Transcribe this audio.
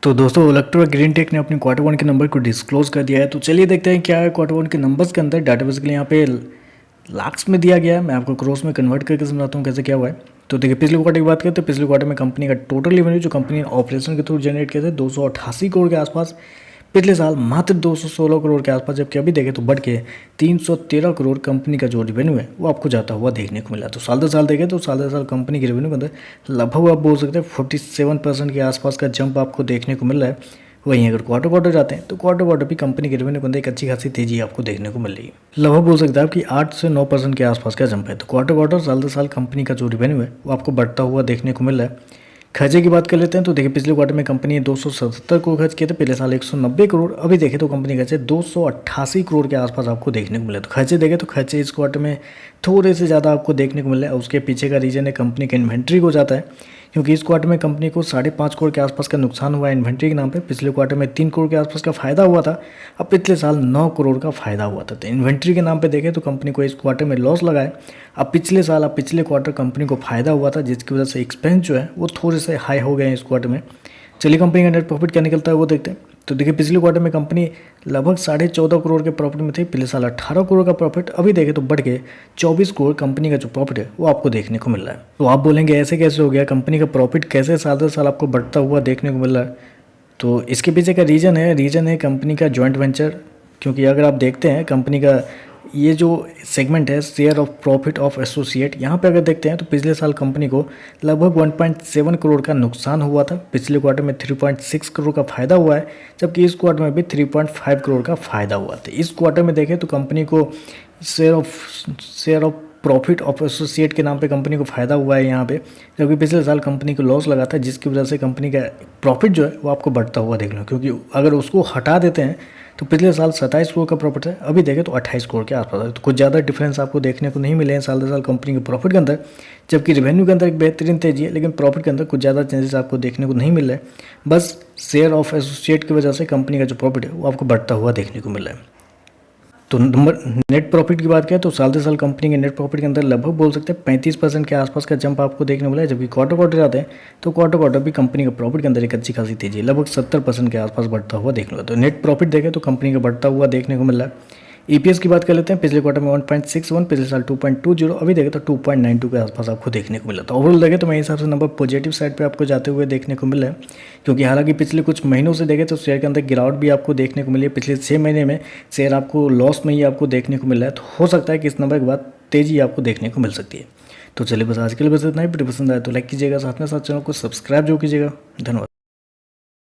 तो दोस्तों electro green take ने अपनी क्वार्टर वन के नंबर को डिस्क्लोज कर दिया है। तो चलिए देखते हैं क्या है क्वार्टर वन के नंबर्स के अंदर। डाटाबेस के लिए यहाँ पे लाख्स में दिया गया है, मैं आपको क्रोस में कन्वर्ट करके समझाता हूँ कैसे क्या हुआ है। तो देखिए पिछले क्वार्टर की बात करें तो पिछले क्वार्टर में कंपनी का टोटल रेवेन्यू जो कंपनी ने ऑपरेशन के थ्रू जनरेट किए थे 288 करोड़ के आसपास, पिछले साल मात्र 216 करोड़ के आसपास, जबकि अभी देखें तो बढ़ के 313 करोड़ कंपनी का जो रेवेन्यू है वो आपको जाता हुआ देखने को मिला। तो साल दर साल देखें तो साल दर साल कंपनी के रेवेन्यू के अंदर लगभग आप बोल सकते हैं 47% के आसपास का जंप आपको देखने को मिल रहा है। वहीं अगर क्वार्टर क्वार्टर जाते हैं तो क्वार्टर क्वार्टर भी कंपनी के रेवेन्यू के अंदर एक अच्छी खासी तेजी आपको देखने को मिल रही है। लगभग बोल सकते हैं आपकी 8 से 9% के आसपास का जंप है। तो क्वार्टर क्वार्टर साल दर साल कंपनी का जो रेवेन्यू है वो आपको बढ़ता हुआ देखने को मिल रहा है। खर्चे की बात कर लेते हैं तो देखिए पिछले क्वार्टर में कंपनी ने 277 करोड़ खर्च किए थे, पिछले साल 190 करोड़। अभी देखें तो कंपनी खर्चे 288 करोड़ के आसपास आपको देखने को मिले। तो खर्चे देखें तो खर्चे इस क्वार्टर में थोड़े से ज़्यादा आपको देखने को मिले। उसके पीछे का रीजन है कंपनी के इन्वेंट्री को जाता है, क्योंकि इस क्वार्टर में कंपनी को 5.5 करोड़ के आसपास का नुकसान हुआ है इन्वेंट्री के नाम पे। पिछले क्वार्टर में 3 करोड़ के आसपास का फायदा हुआ था, अब पिछले साल 9 करोड़ का फायदा हुआ था। तो इन्वेंट्री के नाम पे देखें तो कंपनी को इस क्वार्टर में लॉस लगा है। अब पिछले क्वार्टर कंपनी को फायदा हुआ था, जिसकी वजह से एक्सपेंस जो है वो थोड़े से हाई हो गए हैं इस क्वार्टर में। चलिए कंपनी का नेट प्रॉफिट क्या निकलता है वो देखते हैं। तो देखिए पिछले क्वार्टर में कंपनी लगभग 14.5 करोड़ के प्रॉफिट में थी, पिछले साल 18 करोड़ का प्रॉफिट। अभी देखें तो बढ़ के 24 करोड़ कंपनी का जो प्रॉफिट है वो आपको देखने को मिल रहा है। तो आप बोलेंगे ऐसे कैसे हो गया, कंपनी का प्रॉफिट कैसे साल दर साल आपको बढ़ता हुआ देखने को मिल रहा है। तो इसके पीछे का रीज़न है कंपनी का जॉइंट वेंचर। क्योंकि अगर आप देखते हैं कंपनी का ये जो सेगमेंट है share of profit of associate, यहाँ पे अगर देखते हैं तो पिछले साल कंपनी को लगभग 1.7 करोड़ का नुकसान हुआ था, पिछले क्वार्टर में 3.6 करोड़ का फायदा हुआ है, जबकि इस क्वार्टर में भी 3.5 करोड़ का फायदा हुआ था। इस क्वार्टर में देखें तो कंपनी को share of profit of associate के नाम पे कंपनी को फायदा हुआ है यहाँ पे, जबकि पिछले साल कंपनी को लॉस लगा था, जिसकी वजह से कंपनी का प्रॉफिट जो है वो आपको बढ़ता हुआ देख लो। क्योंकि अगर उसको हटा देते हैं तो पिछले साल 27 करोड़ का प्रॉफिट है, अभी देखें तो 28 करोड़ के आसपास है। तो कुछ ज़्यादा डिफरेंस आपको देखने को नहीं मिले हैं साल दर साल कंपनी के प्रॉफिट के अंदर, जबकि रेवेन्यू के अंदर एक बेहतरीन तेजी है, लेकिन प्रॉफिट के अंदर कुछ ज़्यादा चेंजेस आपको देखने को नहीं मिल रहे हैं। बस शेयर ऑफ एसोसिएट की वजह से कंपनी का जो प्रॉफिट है वो आपको बढ़ता हुआ देखने को मिल रहा है। तो नंबर नेट प्रॉफिट की बात करें तो साल दर साल कंपनी के नेट प्रॉफिट के अंदर लगभग बोल सकते हैं 35% के आसपास का जंप आपको देखने को मिला है, जबकि क्वार्टर क्वार्टर आते हैं तो क्वार्टर क्वार्टर भी कंपनी का प्रॉफिट के अंदर एक अच्छी खासी तेजी है, लगभग 70% के आसपास बढ़ता हुआ देखने को। तो नेट प्रॉफिट देखें तो कंपनी का बढ़ता हुआ देखने को मिल रहा है। ईपीएस की बात कर लेते हैं, पिछले क्वार्टर में 1.61, पिछले साल 2.20, अभी देखें तो 2.92 के आसपास आपको देखने को मिला। तो ओवरऑल देखें तो मेरे हिसाब से नंबर पॉजिटिव साइड पे आपको जाते हुए देखने को मिल रहा है, क्योंकि हालांकि पिछले कुछ महीनों से देखें तो शेयर के अंदर गिरावट भी आपको देखने को मिली है। पिछले 6 महीने में शेयर आपको लॉस में ही आपको देखने को मिल रहा है। तो हो सकता है कि इस नंबर के बाद तेजी आपको देखने को मिल सकती है। तो चलिए बस आज के लिए बस इतना ही। वीडियो पसंद आए तो लाइक कीजिएगा, साथ में साथ चैनल को सब्सक्राइब जो कीजिएगा। धन्यवाद।